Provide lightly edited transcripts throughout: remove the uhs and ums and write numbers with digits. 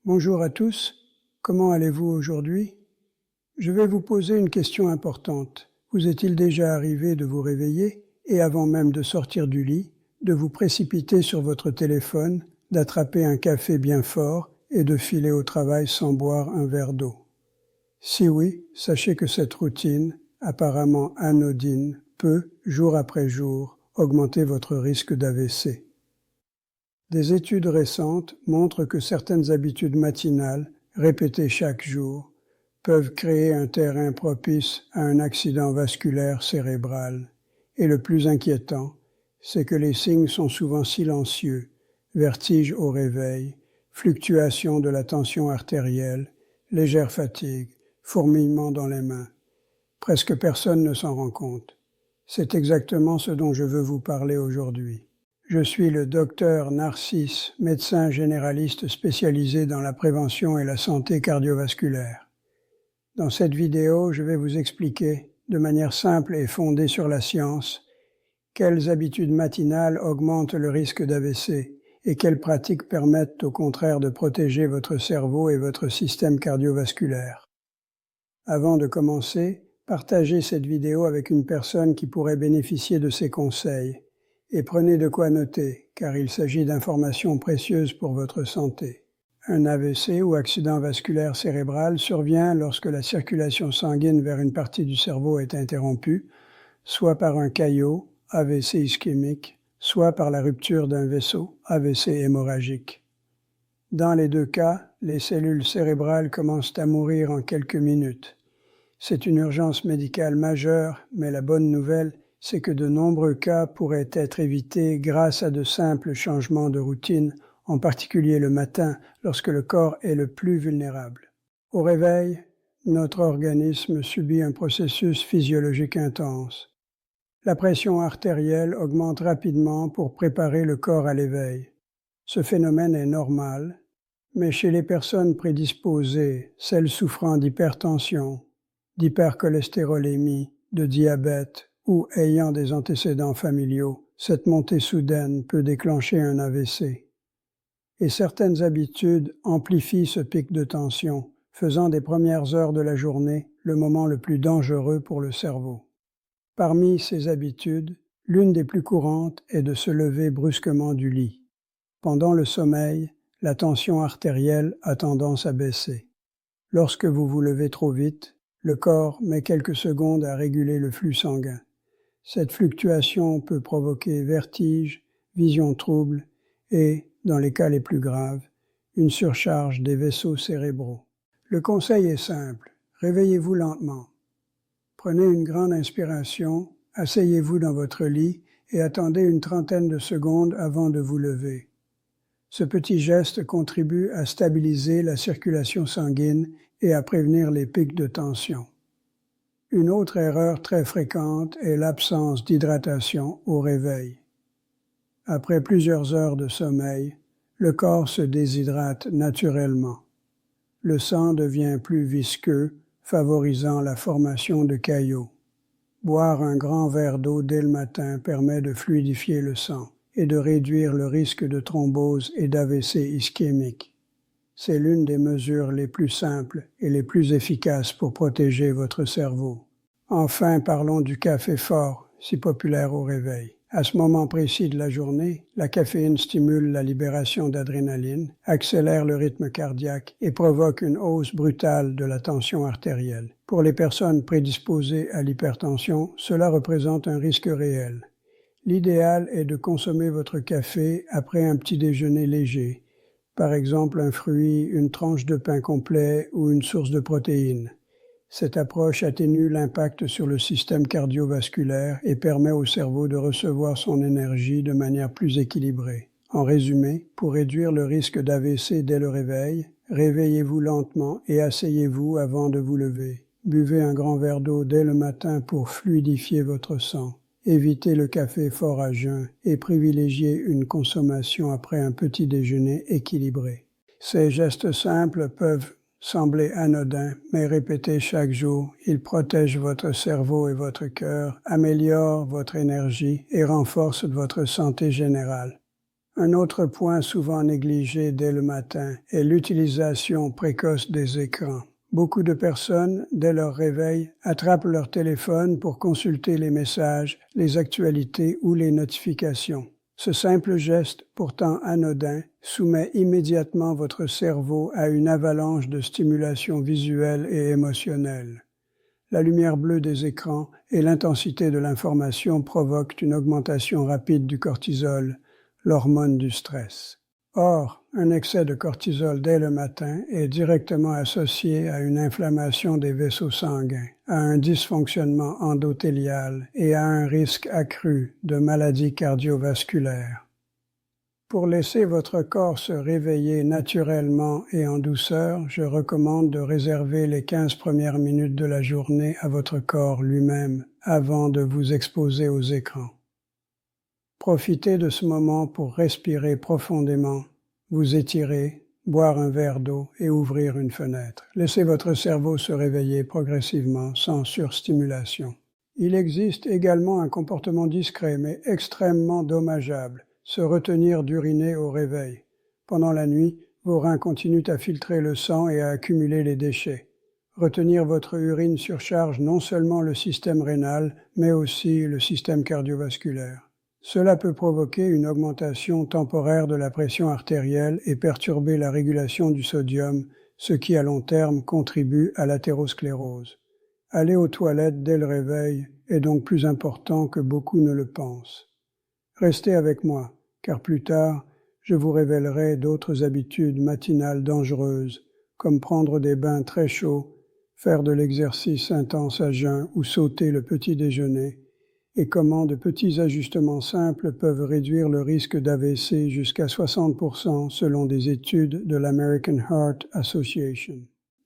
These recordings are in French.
Bonjour à tous, comment allez-vous aujourd'hui? Je vais vous poser une question importante. Vous est-il déjà arrivé de vous réveiller et avant même de sortir du lit, de vous précipiter sur votre téléphone, d'attraper un café bien fort et de filer au travail sans boire un verre d'eau? Si oui, sachez que cette routine, apparemment anodine, peut, jour après jour, augmenter votre risque d'AVC. Des études récentes montrent que certaines habitudes matinales, répétées chaque jour, peuvent créer un terrain propice à un accident vasculaire cérébral. Et le plus inquiétant, c'est que les signes sont souvent silencieux: vertige au réveil, fluctuation de la tension artérielle, légère fatigue, fourmillement dans les mains. Presque personne ne s'en rend compte. C'est exactement ce dont je veux vous parler aujourd'hui. Je suis le docteur Narcisse, médecin généraliste spécialisé dans la prévention et la santé cardiovasculaire. Dans cette vidéo, je vais vous expliquer, de manière simple et fondée sur la science, quelles habitudes matinales augmentent le risque d'AVC et quelles pratiques permettent au contraire de protéger votre cerveau et votre système cardiovasculaire. Avant de commencer, partagez cette vidéo avec une personne qui pourrait bénéficier de ces conseils. Et prenez de quoi noter, car il s'agit d'informations précieuses pour votre santé. Un AVC ou accident vasculaire cérébral survient lorsque la circulation sanguine vers une partie du cerveau est interrompue, soit par un caillot, AVC ischémique, soit par la rupture d'un vaisseau, AVC hémorragique. Dans les deux cas, les cellules cérébrales commencent à mourir en quelques minutes. C'est une urgence médicale majeure, mais la bonne nouvelle, c'est que de nombreux cas pourraient être évités grâce à de simples changements de routine, en particulier le matin, lorsque le corps est le plus vulnérable. Au réveil, notre organisme subit un processus physiologique intense. La pression artérielle augmente rapidement pour préparer le corps à l'éveil. Ce phénomène est normal, mais chez les personnes prédisposées, celles souffrant d'hypertension, d'hypercholestérolémie, de diabète, ou ayant des antécédents familiaux, cette montée soudaine peut déclencher un AVC. Et certaines habitudes amplifient ce pic de tension, faisant des premières heures de la journée le moment le plus dangereux pour le cerveau. Parmi ces habitudes, l'une des plus courantes est de se lever brusquement du lit. Pendant le sommeil, la tension artérielle a tendance à baisser. Lorsque vous vous levez trop vite, le corps met quelques secondes à réguler le flux sanguin. Cette fluctuation peut provoquer vertige, vision trouble et, dans les cas les plus graves, une surcharge des vaisseaux cérébraux. Le conseil est simple, réveillez-vous lentement. Prenez une grande inspiration, asseyez-vous dans votre lit et attendez une trentaine de secondes avant de vous lever. Ce petit geste contribue à stabiliser la circulation sanguine et à prévenir les pics de tension. Une autre erreur très fréquente est l'absence d'hydratation au réveil. Après plusieurs heures de sommeil, le corps se déshydrate naturellement. Le sang devient plus visqueux, favorisant la formation de caillots. Boire un grand verre d'eau dès le matin permet de fluidifier le sang et de réduire le risque de thrombose et d'AVC ischémique. C'est l'une des mesures les plus simples et les plus efficaces pour protéger votre cerveau. Enfin, parlons du café fort, si populaire au réveil. À ce moment précis de la journée, la caféine stimule la libération d'adrénaline, accélère le rythme cardiaque et provoque une hausse brutale de la tension artérielle. Pour les personnes prédisposées à l'hypertension, cela représente un risque réel. L'idéal est de consommer votre café après un petit déjeuner léger, par exemple un fruit, une tranche de pain complet ou une source de protéines. Cette approche atténue l'impact sur le système cardiovasculaire et permet au cerveau de recevoir son énergie de manière plus équilibrée. En résumé, pour réduire le risque d'AVC dès le réveil, réveillez-vous lentement et asseyez-vous avant de vous lever. Buvez un grand verre d'eau dès le matin pour fluidifier votre sang. Évitez le café fort à jeun et privilégiez une consommation après un petit déjeuner équilibré. Ces gestes simples peuvent sembler anodins, mais répétés chaque jour, ils protègent votre cerveau et votre cœur, améliorent votre énergie et renforcent votre santé générale. Un autre point souvent négligé dès le matin est l'utilisation précoce des écrans. Beaucoup de personnes, dès leur réveil, attrapent leur téléphone pour consulter les messages, les actualités ou les notifications. Ce simple geste, pourtant anodin, soumet immédiatement votre cerveau à une avalanche de stimulation visuelle et émotionnelle. La lumière bleue des écrans et l'intensité de l'information provoquent une augmentation rapide du cortisol, l'hormone du stress. Or, un excès de cortisol dès le matin est directement associé à une inflammation des vaisseaux sanguins, à un dysfonctionnement endothélial et à un risque accru de maladies cardiovasculaires. Pour laisser votre corps se réveiller naturellement et en douceur, je recommande de réserver les 15 premières minutes de la journée à votre corps lui-même avant de vous exposer aux écrans. Profitez de ce moment pour respirer profondément, vous étirer, boire un verre d'eau et ouvrir une fenêtre. Laissez votre cerveau se réveiller progressivement, sans surstimulation. Il existe également un comportement discret mais extrêmement dommageable, se retenir d'uriner au réveil. Pendant la nuit, vos reins continuent à filtrer le sang et à accumuler les déchets. Retenir votre urine surcharge non seulement le système rénal, mais aussi le système cardiovasculaire. Cela peut provoquer une augmentation temporaire de la pression artérielle et perturber la régulation du sodium, ce qui à long terme contribue à l'athérosclérose. Aller aux toilettes dès le réveil est donc plus important que beaucoup ne le pensent. Restez avec moi, car plus tard, je vous révélerai d'autres habitudes matinales dangereuses, comme prendre des bains très chauds, faire de l'exercice intense à jeun ou sauter le petit déjeuner, et comment de petits ajustements simples peuvent réduire le risque d'AVC jusqu'à 60% selon des études de l'American Heart Association.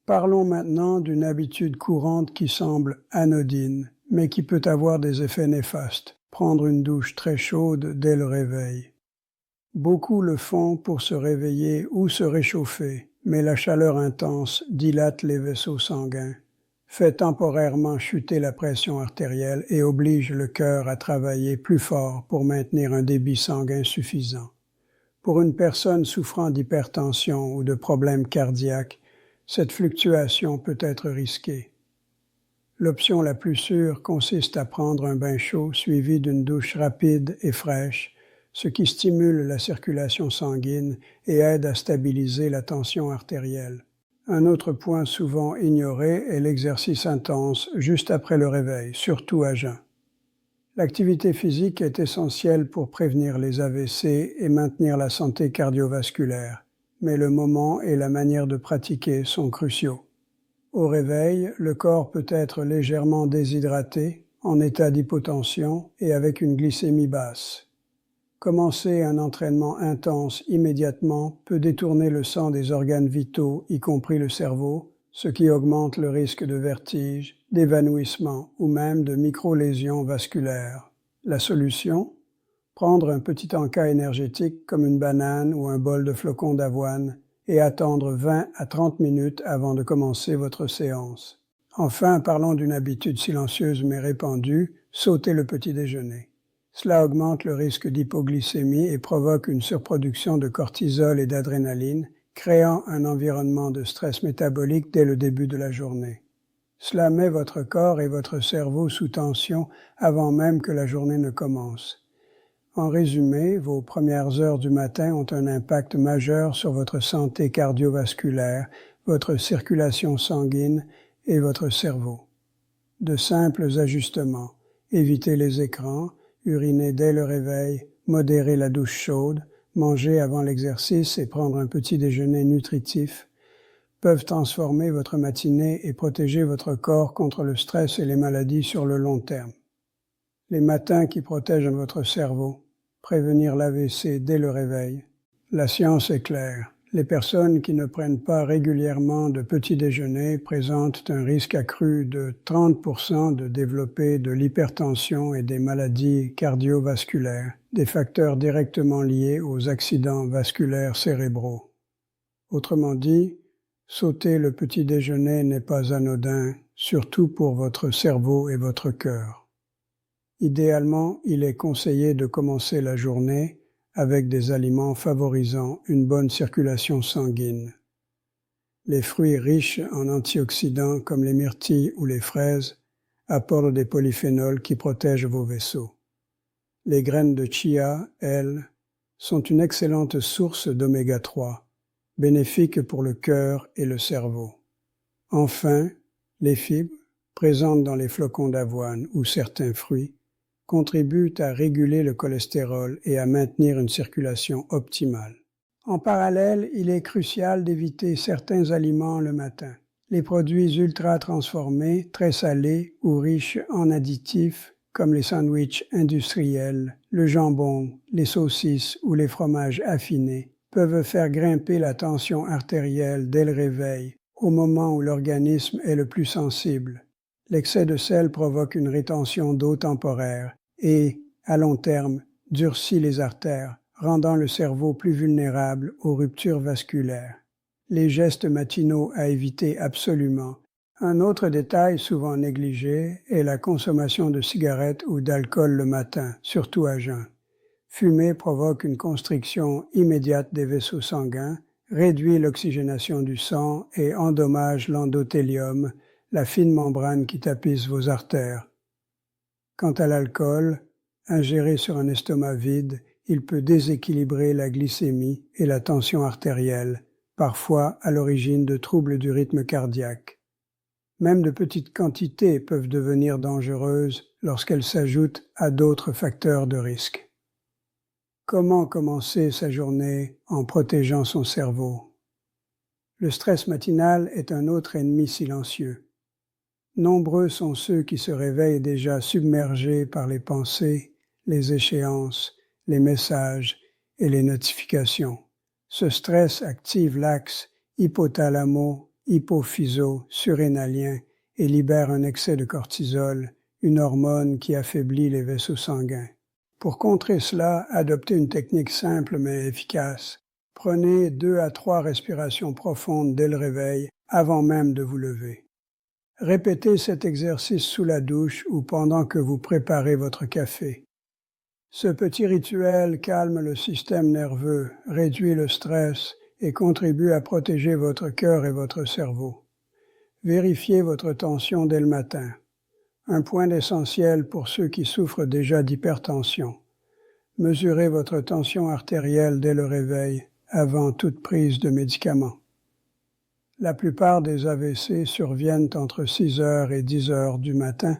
Parlons maintenant d'une habitude courante qui semble anodine, mais qui peut avoir des effets néfastes, prendre une douche très chaude dès le réveil. Beaucoup le font pour se réveiller ou se réchauffer, mais la chaleur intense dilate les vaisseaux sanguins, fait temporairement chuter la pression artérielle et oblige le cœur à travailler plus fort pour maintenir un débit sanguin suffisant. Pour une personne souffrant d'hypertension ou de problèmes cardiaques, cette fluctuation peut être risquée. L'option la plus sûre consiste à prendre un bain chaud suivi d'une douche rapide et fraîche, ce qui stimule la circulation sanguine et aide à stabiliser la tension artérielle. Un autre point souvent ignoré est l'exercice intense juste après le réveil, surtout à jeun. L'activité physique est essentielle pour prévenir les AVC et maintenir la santé cardiovasculaire, mais le moment et la manière de pratiquer sont cruciaux. Au réveil, le corps peut être légèrement déshydraté, en état d'hypotension et avec une glycémie basse. Commencer un entraînement intense immédiatement peut détourner le sang des organes vitaux, y compris le cerveau, ce qui augmente le risque de vertige, d'évanouissement ou même de micro-lésions vasculaires. La solution? Prendre un petit encas énergétique comme une banane ou un bol de flocons d'avoine et attendre 20 à 30 minutes avant de commencer votre séance. Enfin, parlons d'une habitude silencieuse mais répandue, sauter le petit déjeuner. Cela augmente le risque d'hypoglycémie et provoque une surproduction de cortisol et d'adrénaline, créant un environnement de stress métabolique dès le début de la journée. Cela met votre corps et votre cerveau sous tension avant même que la journée ne commence. En résumé, vos premières heures du matin ont un impact majeur sur votre santé cardiovasculaire, votre circulation sanguine et votre cerveau. De simples ajustements, éviter les écrans, uriner dès le réveil, modérer la douche chaude, manger avant l'exercice et prendre un petit déjeuner nutritif, peuvent transformer votre matinée et protéger votre corps contre le stress et les maladies sur le long terme. Les matins qui protègent votre cerveau, prévenir l'AVC dès le réveil. La science est claire. Les personnes qui ne prennent pas régulièrement de petit déjeuner présentent un risque accru de 30% de développer de l'hypertension et des maladies cardiovasculaires, des facteurs directement liés aux accidents vasculaires cérébraux. Autrement dit, sauter le petit déjeuner n'est pas anodin, surtout pour votre cerveau et votre cœur. Idéalement, il est conseillé de commencer la journée avec des aliments favorisant une bonne circulation sanguine. Les fruits riches en antioxydants comme les myrtilles ou les fraises apportent des polyphénols qui protègent vos vaisseaux. Les graines de chia, elles, sont une excellente source d'oméga 3, bénéfiques pour le cœur et le cerveau. Enfin, les fibres, présentes dans les flocons d'avoine ou certains fruits, contribuent à réguler le cholestérol et à maintenir une circulation optimale. En parallèle, il est crucial d'éviter certains aliments le matin. Les produits ultra transformés, très salés ou riches en additifs, comme les sandwichs industriels, le jambon, les saucisses ou les fromages affinés, peuvent faire grimper la tension artérielle dès le réveil, au moment où l'organisme est le plus sensible. L'excès de sel provoque une rétention d'eau temporaire et, à long terme, durcit les artères, rendant le cerveau plus vulnérable aux ruptures vasculaires. Les gestes matinaux à éviter absolument. Un autre détail souvent négligé est la consommation de cigarettes ou d'alcool le matin, surtout à jeun. Fumer provoque une constriction immédiate des vaisseaux sanguins, réduit l'oxygénation du sang et endommage l'endothélium, la fine membrane qui tapisse vos artères. Quant à l'alcool, ingéré sur un estomac vide, il peut déséquilibrer la glycémie et la tension artérielle, parfois à l'origine de troubles du rythme cardiaque. Même de petites quantités peuvent devenir dangereuses lorsqu'elles s'ajoutent à d'autres facteurs de risque. Comment commencer sa journée en protégeant son cerveau? Le stress matinal est un autre ennemi silencieux. Nombreux sont ceux qui se réveillent déjà submergés par les pensées, les échéances, les messages et les notifications. Ce stress active l'axe hypothalamo-hypophyso-surrénalien et libère un excès de cortisol, une hormone qui affaiblit les vaisseaux sanguins. Pour contrer cela, adoptez une technique simple mais efficace. Prenez 2 à 3 respirations profondes dès le réveil, avant même de vous lever. Répétez cet exercice sous la douche ou pendant que vous préparez votre café. Ce petit rituel calme le système nerveux, réduit le stress et contribue à protéger votre cœur et votre cerveau. Vérifiez votre tension dès le matin. Un point essentiel pour ceux qui souffrent déjà d'hypertension. Mesurez votre tension artérielle dès le réveil, avant toute prise de médicaments. La plupart des AVC surviennent entre 6 heures et 10 heures du matin,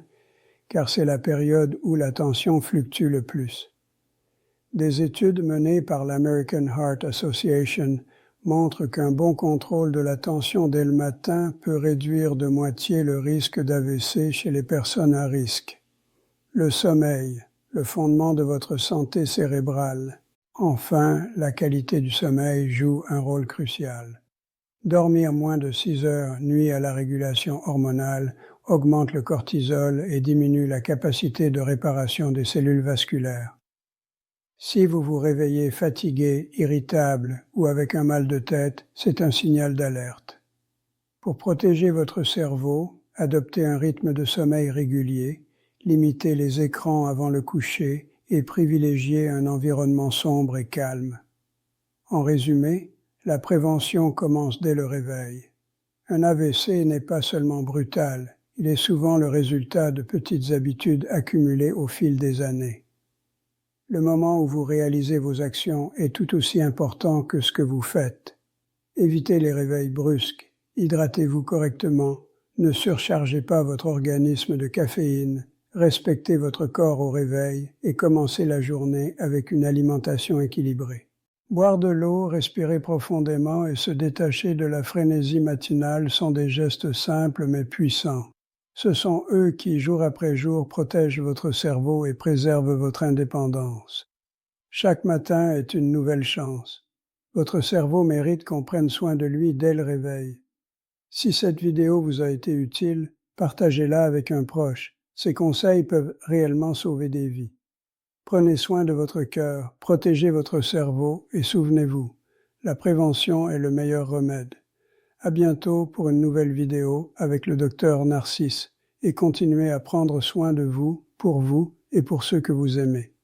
car c'est la période où la tension fluctue le plus. Des études menées par l'American Heart Association montrent qu'un bon contrôle de la tension dès le matin peut réduire de moitié le risque d'AVC chez les personnes à risque. Le sommeil, le fondement de votre santé cérébrale. Enfin, la qualité du sommeil joue un rôle crucial. Dormir moins de 6 heures nuit à la régulation hormonale, augmente le cortisol et diminue la capacité de réparation des cellules vasculaires. Si vous vous réveillez fatigué, irritable ou avec un mal de tête, c'est un signal d'alerte. Pour protéger votre cerveau, adoptez un rythme de sommeil régulier, limitez les écrans avant le coucher et privilégiez un environnement sombre et calme. En résumé, la prévention commence dès le réveil. Un AVC n'est pas seulement brutal, il est souvent le résultat de petites habitudes accumulées au fil des années. Le moment où vous réalisez vos actions est tout aussi important que ce que vous faites. Évitez les réveils brusques, hydratez-vous correctement, ne surchargez pas votre organisme de caféine, respectez votre corps au réveil et commencez la journée avec une alimentation équilibrée. Boire de l'eau, respirer profondément et se détacher de la frénésie matinale sont des gestes simples mais puissants. Ce sont eux qui, jour après jour, protègent votre cerveau et préservent votre indépendance. Chaque matin est une nouvelle chance. Votre cerveau mérite qu'on prenne soin de lui dès le réveil. Si cette vidéo vous a été utile, partagez-la avec un proche. Ces conseils peuvent réellement sauver des vies. Prenez soin de votre cœur, protégez votre cerveau et souvenez-vous, la prévention est le meilleur remède. À bientôt pour une nouvelle vidéo avec le Dr Narcisse et continuez à prendre soin de vous, pour vous et pour ceux que vous aimez.